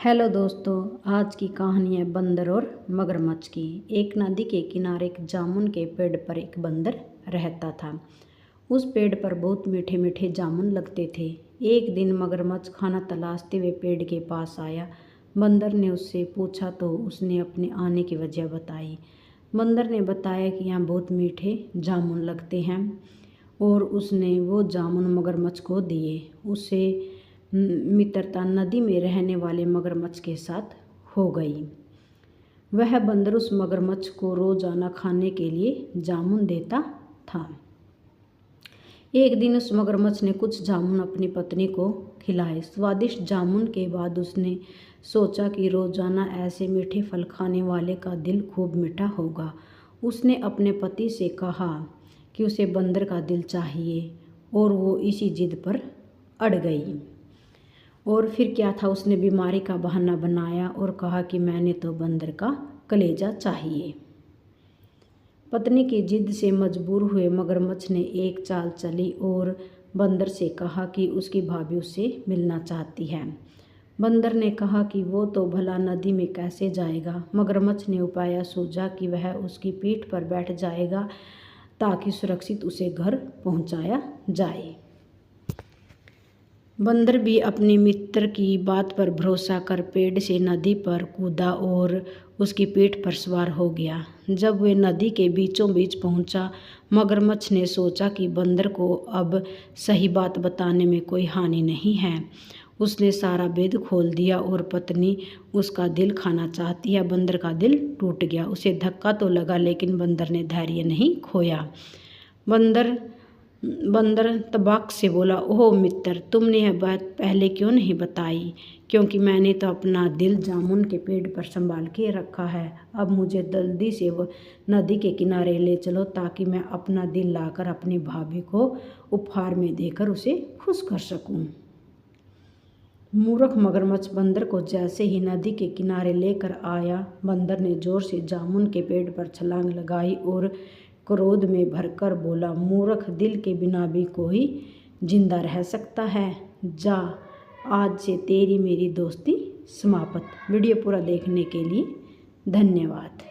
Hello दोस्तों, आज की कहानी है बंदर और मगरमच्छ की। एक नदी के किनारे एक जामुन के पेड़ पर एक बंदर रहता था। उस पेड़ पर बहुत मीठे मीठे जामुन लगते थे। एक दिन मगरमच्छ खाना तलाशते हुए पेड़ के पास आया। बंदर ने उससे पूछा तो उसने अपने आने की वजह बताई। बंदर ने बताया कि यहाँ बहुत मीठे जामुन लगते हैं और उसने वो जामुन मगरमच्छ को दिए। उसे मित्रता नदी में रहने वाले मगरमच्छ के साथ हो गई। वह बंदर उस मगरमच्छ को रोजाना खाने के लिए जामुन देता था। एक दिन उस मगरमच्छ ने कुछ जामुन अपनी पत्नी को खिलाए। स्वादिष्ट जामुन के बाद उसने सोचा कि रोजाना ऐसे मीठे फल खाने वाले का दिल खूब मीठा होगा। उसने अपने पति से कहा कि उसे बंदर का दिल चाहिए और वो इसी जिद पर अड़ गई। और फिर क्या था, उसने बीमारी का बहाना बनाया और कहा कि मैंने तो बंदर का कलेजा चाहिए। पत्नी की जिद से मजबूर हुए मगरमच्छ ने एक चाल चली और बंदर से कहा कि उसकी भाभी उससे मिलना चाहती है। बंदर ने कहा कि वो तो भला नदी में कैसे जाएगा। मगरमच्छ ने उपाय सूझा कि वह उसकी पीठ पर बैठ जाएगा ताकि सुरक्षित उसे घर पहुंचाया जाए। बंदर भी अपने मित्र की बात पर भरोसा कर पेड़ से नदी पर कूदा और उसकी पीठ पर सवार हो गया। जब वे नदी के बीचों बीच पहुंचा, मगरमच्छ ने सोचा कि बंदर को अब सही बात बताने में कोई हानि नहीं है। उसने सारा भेद खोल दिया और पत्नी उसका दिल खाना चाहती है। बंदर का दिल टूट गया। उसे धक्का तो लगा लेकिन बंदर ने धैर्य नहीं खोया। बंदर तबाक से बोला, ओह मित्र, तुमने यह बात पहले क्यों नहीं बताई? क्योंकि मैंने तो अपना दिल जामुन के पेड़ पर संभाल के रखा है। अब मुझे जल्दी से वो नदी के किनारे ले चलो ताकि मैं अपना दिल लाकर अपनी भाभी को उपहार में देकर उसे खुश कर सकूं। मूर्ख मगरमच्छ बंदर को जैसे ही नदी के किनारे लेकर आया, बंदर ने जोर से जामुन के पेड़ पर छलांग लगाई और क्रोध में भरकर बोला, मूर्ख, दिल के बिना भी कोई जिंदा रह सकता है। जा, आज से तेरी मेरी दोस्ती समाप्त। वीडियो पूरा देखने के लिए धन्यवाद।